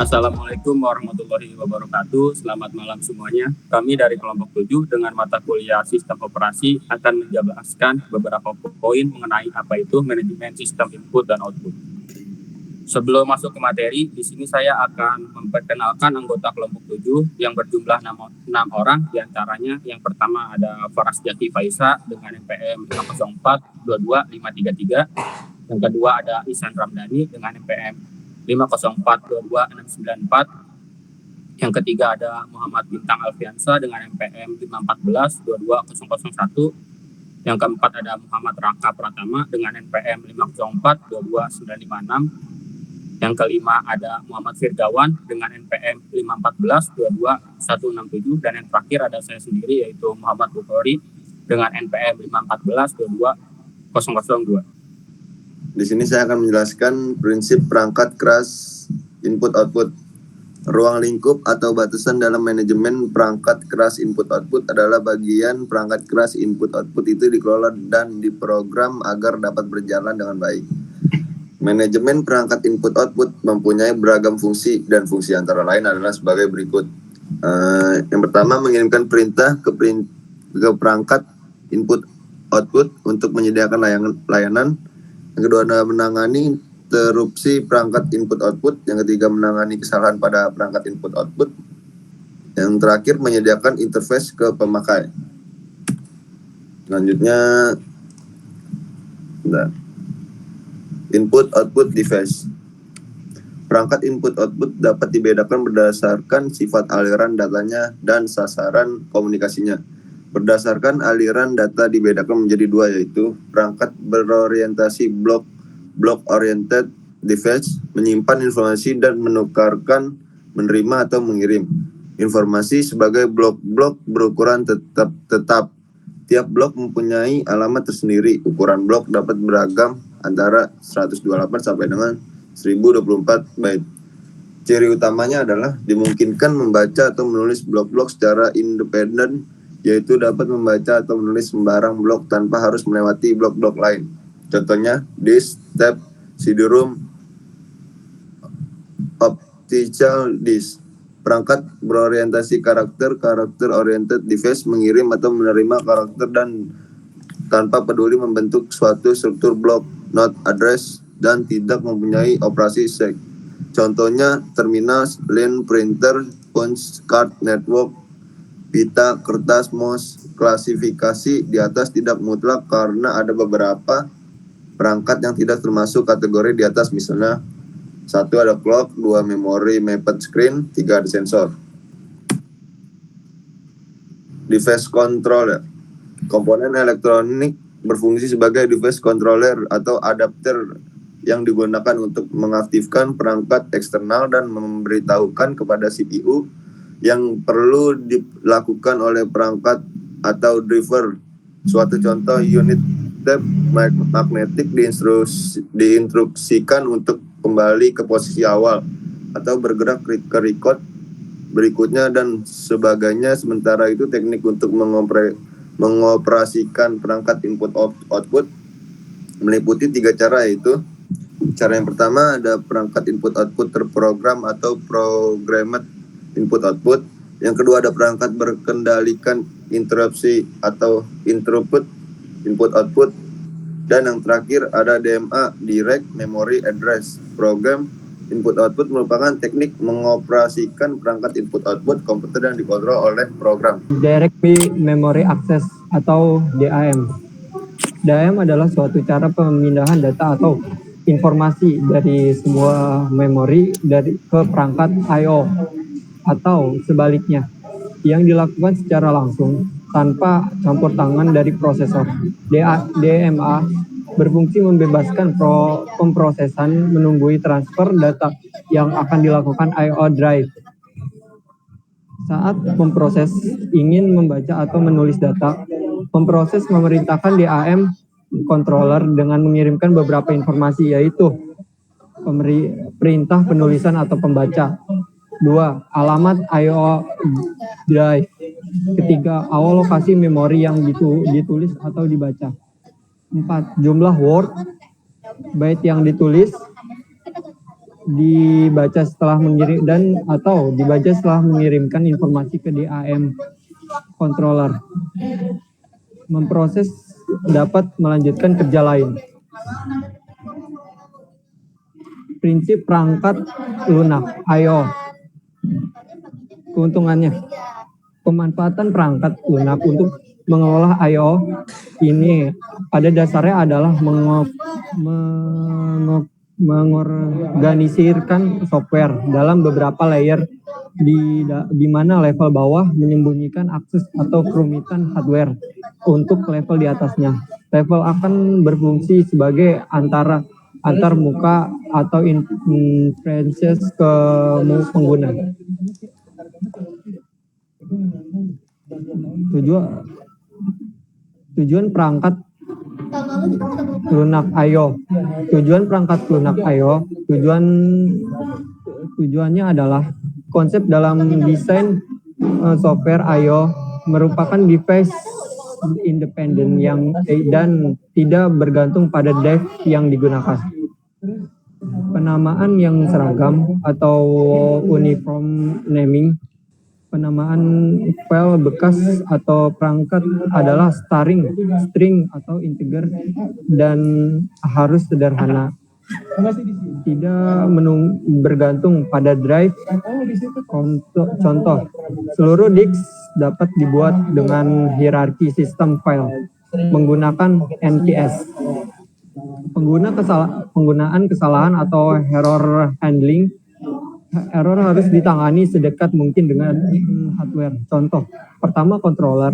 Assalamualaikum warahmatullahi wabarakatuh. Selamat malam semuanya. Kami dari kelompok 7 dengan mata kuliah Sistem Operasi akan menjelaskan beberapa poin mengenai apa itu manajemen sistem input dan output. Sebelum masuk ke materi, di sini saya akan memperkenalkan anggota kelompok 7 yang berjumlah 6 orang, diantaranya yang pertama ada Faras Jaki Faisa dengan NPM 504-22-533, yang kedua ada Ihsan Ramdhani dengan NPM 504-22-694, yang ketiga ada Muhammad Bintang Alfiansa dengan NPM 514-22-001, yang keempat ada Muhammad Raka Pratama dengan NPM 504-22-956, yang kelima ada Muhammad Firdawan dengan NPM 514-22-167, dan yang terakhir ada saya sendiri yaitu Muhammad Bukhari dengan NPM 514-22-002. Di sini saya akan menjelaskan prinsip perangkat keras input-output. Ruang lingkup atau batasan dalam manajemen perangkat keras input-output adalah bagian perangkat keras input-output itu dikelola dan diprogram agar dapat berjalan dengan baik. Manajemen perangkat input-output mempunyai beragam fungsi dan fungsi antara lain adalah sebagai berikut. Yang pertama, mengirimkan perintah ke perangkat input-output untuk menyediakan layanan. Yang kedua, menangani interupsi perangkat input-output. Yang ketiga, menangani kesalahan pada perangkat input-output. Yang terakhir, menyediakan interface ke pemakai. Selanjutnya, input-output device. Perangkat input-output dapat dibedakan berdasarkan sifat aliran datanya dan sasaran komunikasinya. Berdasarkan aliran data dibedakan menjadi dua, yaitu perangkat berorientasi block-oriented device, menyimpan informasi dan menukarkan, menerima atau mengirim informasi sebagai blok-blok berukuran tetap. Tiap blok mempunyai alamat tersendiri. Ukuran blok dapat beragam antara 128 sampai dengan 1024 byte. Ciri utamanya adalah dimungkinkan membaca atau menulis blok-blok secara independen, yaitu dapat membaca atau menulis sembarang blok tanpa harus melewati blok-blok lain. Contohnya, disk, tab, CD-ROM, optical disk. Perangkat berorientasi karakter oriented device mengirim atau menerima karakter dan tanpa peduli membentuk suatu struktur blok, not address, dan tidak mempunyai operasi sek. Contohnya terminal, line, printer, punch card, network, pita, kertas, mouse. Klasifikasi di atas tidak mutlak karena ada beberapa perangkat yang tidak termasuk kategori di atas, misalnya 1 ada clock, 2 memori mapped screen, 3 ada sensor. Device controller. Komponen elektronik berfungsi sebagai device controller atau adapter yang digunakan untuk mengaktifkan perangkat eksternal dan memberitahukan kepada CPU yang perlu dilakukan oleh perangkat atau driver. Suatu contoh, unit tab magnetik diinstruksikan untuk kembali ke posisi awal atau bergerak ke record berikutnya dan sebagainya. Sementara itu teknik untuk mengoperasikan perangkat input-output meliputi 3 cara, yaitu cara yang pertama ada perangkat input-output terprogram atau programmed input-output. Yang kedua ada perangkat berkendalikan interupsi atau interrupt input-output. Dan yang terakhir ada DMA, Direct Memory Address Program. Input-output merupakan teknik mengoperasikan perangkat input-output komputer yang dikontrol oleh program. Direct Memory Access atau DAM. DAM adalah suatu cara pemindahan data atau informasi dari sebuah memori ke perangkat I/O atau sebaliknya, yang dilakukan secara langsung tanpa campur tangan dari prosesor. DMA berfungsi membebaskan pemrosesan menunggui transfer data yang akan dilakukan I/O drive. Saat pemproses ingin membaca atau menulis data, pemproses memerintahkan DAM controller dengan mengirimkan beberapa informasi, yaitu perintah penulisan atau pembaca. 2. Alamat I/O drive. Ketiga, awal lokasi memori yang ditulis atau dibaca. 4. Jumlah word byte yang ditulis. dibaca setelah mengirim atau dibaca setelah mengirimkan informasi ke DAM controller. Memproses dapat melanjutkan kerja lain. Prinsip perangkat lunak I/O. Keuntungannya, pemanfaatan perangkat lunak untuk mengelola I/O ini pada dasarnya adalah mengorganisirkan software dalam beberapa layer di mana level bawah menyembunyikan akses atau kerumitan hardware untuk level di atasnya. Level akan berfungsi sebagai antar muka atau interfaces ke pengguna. Tujuan perangkat lunak I/O. Tujuan perangkat lunak I/O, tujuannya adalah konsep dalam desain software I/O merupakan device independen dan tidak bergantung pada drive yang digunakan. Penamaan yang seragam atau uniform naming. Penamaan file bekas atau perangkat adalah string atau integer dan harus sederhana. Tidak bergantung pada drive. Contoh, seluruh disk dapat dibuat dengan hierarki sistem file menggunakan NTS. Penggunaan kesalahan atau error handling. Error harus ditangani sedekat mungkin dengan hardware. Contoh, pertama controller,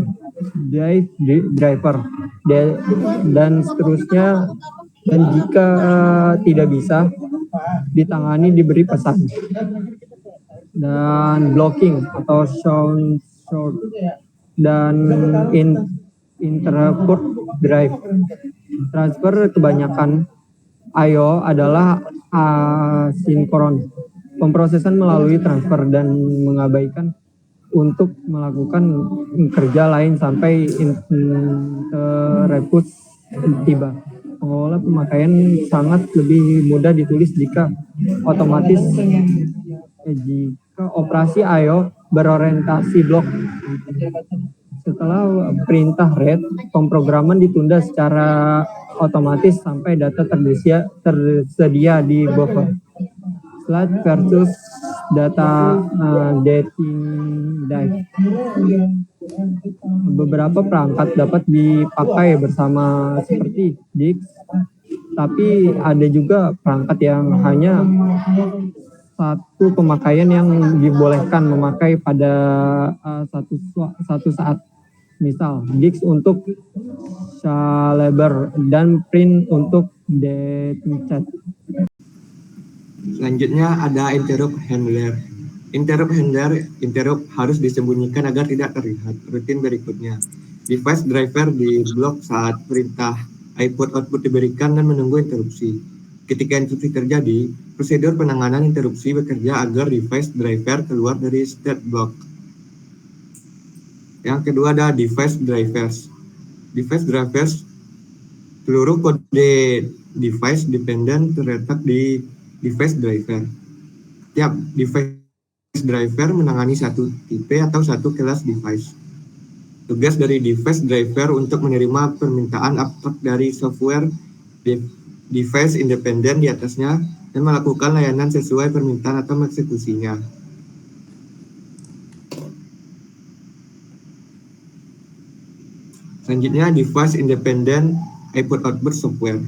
driver, dan seterusnya. Dan jika tidak bisa ditangani, diberi pesan. Dan blocking atau sound short dan interrupt drive. Transfer kebanyakan I/O adalah asinkron. Pemrosesan melalui transfer dan mengabaikan untuk melakukan kerja lain sampai interrupt tiba. Pengelola pemakaian sangat lebih mudah ditulis jika operasi I/O berorientasi blok. Setelah perintah read, pemrograman ditunda secara otomatis sampai data tersedia di buffer. Slide versus data dating dive. Beberapa perangkat dapat dipakai bersama seperti disk, tapi ada juga perangkat yang hanya satu pemakaian yang dibolehkan memakai pada satu saat. Misal, disk untuk shellable dan print untuk dating chat. Selanjutnya ada interrupt handler. Interrupt harus disembunyikan agar tidak terlihat. Rutin berikutnya. Device driver di blok saat perintah input-output diberikan dan menunggu interupsi. Ketika interupsi terjadi, prosedur penanganan interupsi bekerja agar device driver keluar dari state block. Yang kedua ada device drivers. Device drivers, seluruh kode device dependent terletak di device driver. Tiap device driver menangani satu tipe atau satu kelas device. Tugas dari device driver untuk menerima permintaan abstrak dari software device independen di atasnya dan melakukan layanan sesuai permintaan atau mengeksekusinya. Selanjutnya device independent input-output software.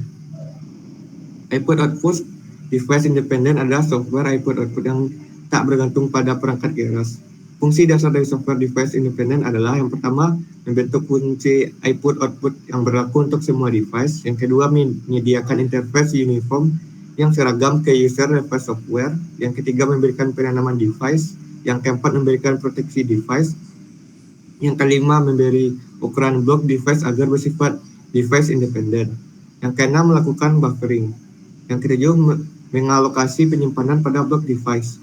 Input-output device independen adalah software input-output yang tak bergantung pada perangkat keras. Fungsi dasar dari software device independen adalah yang pertama, membentuk fungsi input-output yang berlaku untuk semua device. Yang kedua, menyediakan interface uniform yang seragam ke user level software. Yang ketiga, memberikan penanaman device. Yang keempat, memberikan proteksi device. Yang kelima, memberi ukuran blok device agar bersifat device independen. Yang keenam, melakukan buffering. Yang ketujuh, mengalokasi penyimpanan pada blok device.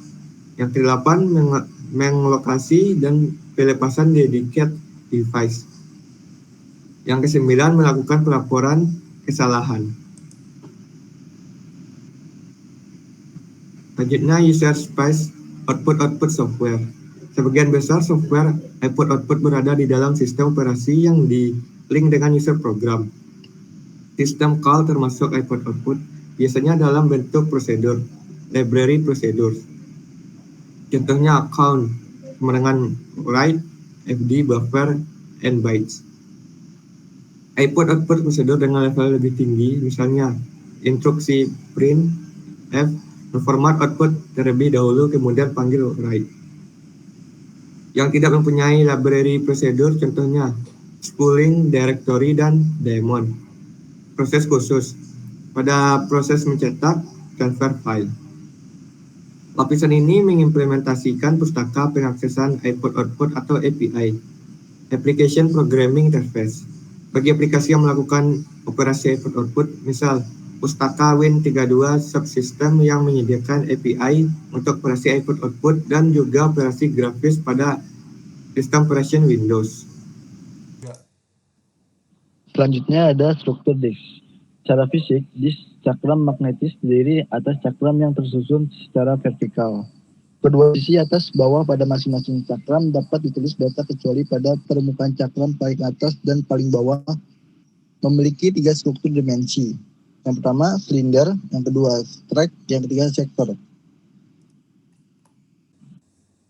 Yang kedelapan, mengalokasi dan pelepasan dedicated device. Yang kesembilan, melakukan pelaporan kesalahan. Selanjutnya user space output software. Sebagian besar software output berada di dalam sistem operasi yang di-link dengan user program. Sistem call termasuk output biasanya dalam bentuk prosedur, library procedures. Contohnya account dengan write, FD, buffer, and bytes. Output prosedur dengan level lebih tinggi, misalnya instruksi print, F, format output terlebih dahulu kemudian panggil write. Yang tidak mempunyai library prosedur contohnya spooling, directory, dan daemon. Proses khusus pada proses mencetak transfer file. Lapisan ini mengimplementasikan pustaka pengaksesan output atau API, Application Programming Interface. Bagi aplikasi yang melakukan operasi output, misal pustaka Win32 subsystem yang menyediakan API untuk operasi output dan juga operasi grafis pada sistem operation Windows. Selanjutnya ada struktur disk. Secara fisik, disk cakram magnetis terdiri atas cakram yang tersusun secara vertikal. Kedua sisi atas bawah pada masing-masing cakram dapat ditulis data kecuali pada permukaan cakram paling atas dan paling bawah memiliki 3 struktur dimensi. Yang pertama, silinder, yang kedua, track, yang ketiga, sektor.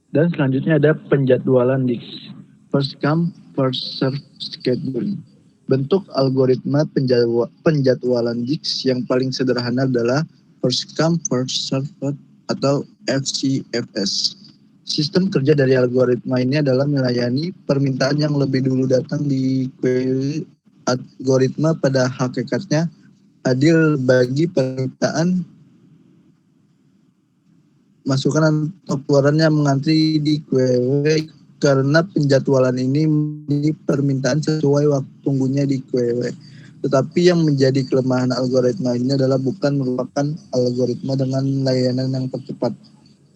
Dan selanjutnya ada penjadwalan disk. First come, first serve scheduling. Bentuk algoritma penjadwalan disk yang paling sederhana adalah first come, first serve atau FCFS. Sistem kerja dari algoritma ini adalah melayani permintaan yang lebih dulu datang di query. Algoritma pada hakikatnya adil bagi permintaan masukan atau keluaran yang mengantri di query karena penjadwalan ini di permintaan sesuai waktu tunggunya di query. Tetapi yang menjadi kelemahan algoritma ini adalah bukan merupakan algoritma dengan layanan yang tercepat.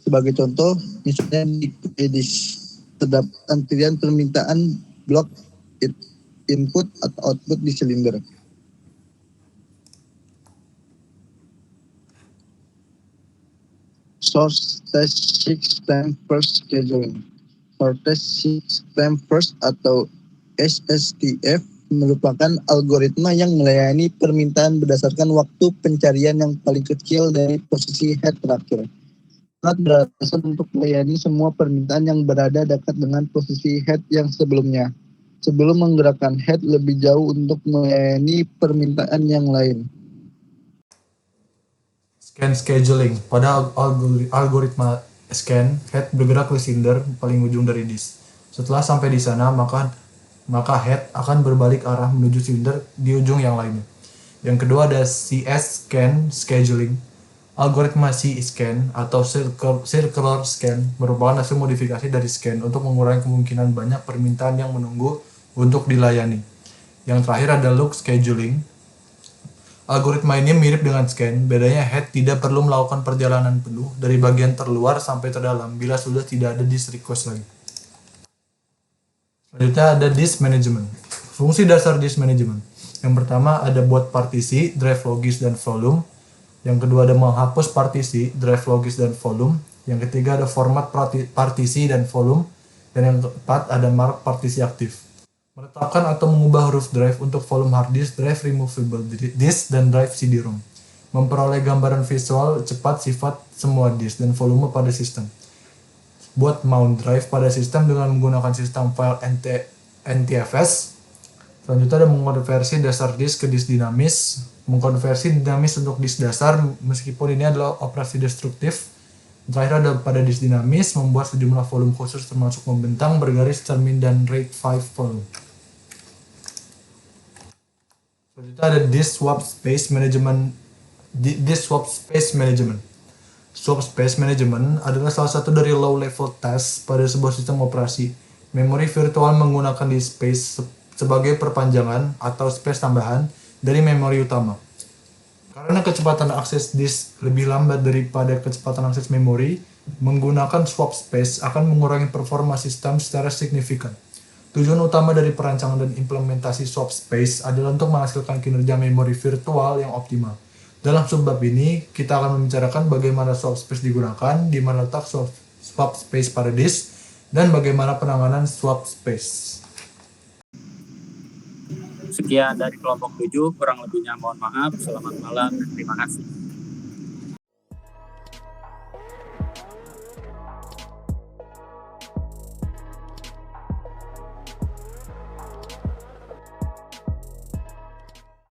Sebagai contoh, misalnya di edis terdapat antrian permintaan blok input atau output di silinder. Source test system first scheduling. Source system first atau SSTF merupakan algoritma yang melayani permintaan berdasarkan waktu pencarian yang paling kecil dari posisi head terakhir. Sangat beralasan untuk melayani semua permintaan yang berada dekat dengan posisi head yang sebelumnya, sebelum menggerakkan head lebih jauh untuk melayani permintaan yang lain. Scan scheduling. Pada algoritma scan, head bergerak ke silinder paling ujung dari disk. Setelah sampai di sana, maka head akan berbalik arah menuju silinder di ujung yang lainnya. Yang kedua ada CS scan scheduling. Algoritma C-scan atau circular scan merupakan hasil modifikasi dari scan untuk mengurangi kemungkinan banyak permintaan yang menunggu untuk dilayani. Yang terakhir ada loop scheduling. Algoritma ini mirip dengan scan, bedanya head tidak perlu melakukan perjalanan penuh dari bagian terluar sampai terdalam bila sudah tidak ada disk request lagi. Selanjutnya ada disk management. Fungsi dasar disk management. Yang pertama ada buat partisi, drive logis, dan volume. Yang kedua ada menghapus partisi, drive logis, dan volume. Yang ketiga ada format partisi dan volume. Dan yang keempat ada mark partisi aktif. Menetapkan atau mengubah huruf drive untuk volume hard disk, drive removable disk, dan drive CD-ROM. Memperoleh gambaran visual cepat sifat semua disk dan volume pada sistem. Buat mount drive pada sistem dengan menggunakan sistem file NTFS. Selanjutnya ada mengkonversi dasar disk ke disk dinamis. Mengkonversi dinamis untuk disk dasar meskipun ini adalah operasi destruktif. Terakhir ada pada disk dinamis membuat sejumlah volume khusus termasuk membentang, bergaris, cermin, dan RAID 5 volume. Selanjutnya ada disk swap space management. Swap space management adalah salah satu dari low level task pada sebuah sistem operasi. Memori virtual menggunakan disk space sebagai perpanjangan atau space tambahan dari memori utama. Karena kecepatan akses disk lebih lambat daripada kecepatan akses memori, menggunakan swap space akan mengurangi performa sistem secara signifikan. Tujuan utama dari perancangan dan implementasi swap space adalah untuk menghasilkan kinerja memori virtual yang optimal. Dalam subbab ini, kita akan membicarakan bagaimana swap space digunakan, di mana letak swap space pada disk, dan bagaimana penanganan swap space. Sekian dari kelompok 7, kurang lebihnya mohon maaf. Selamat malam dan terima kasih.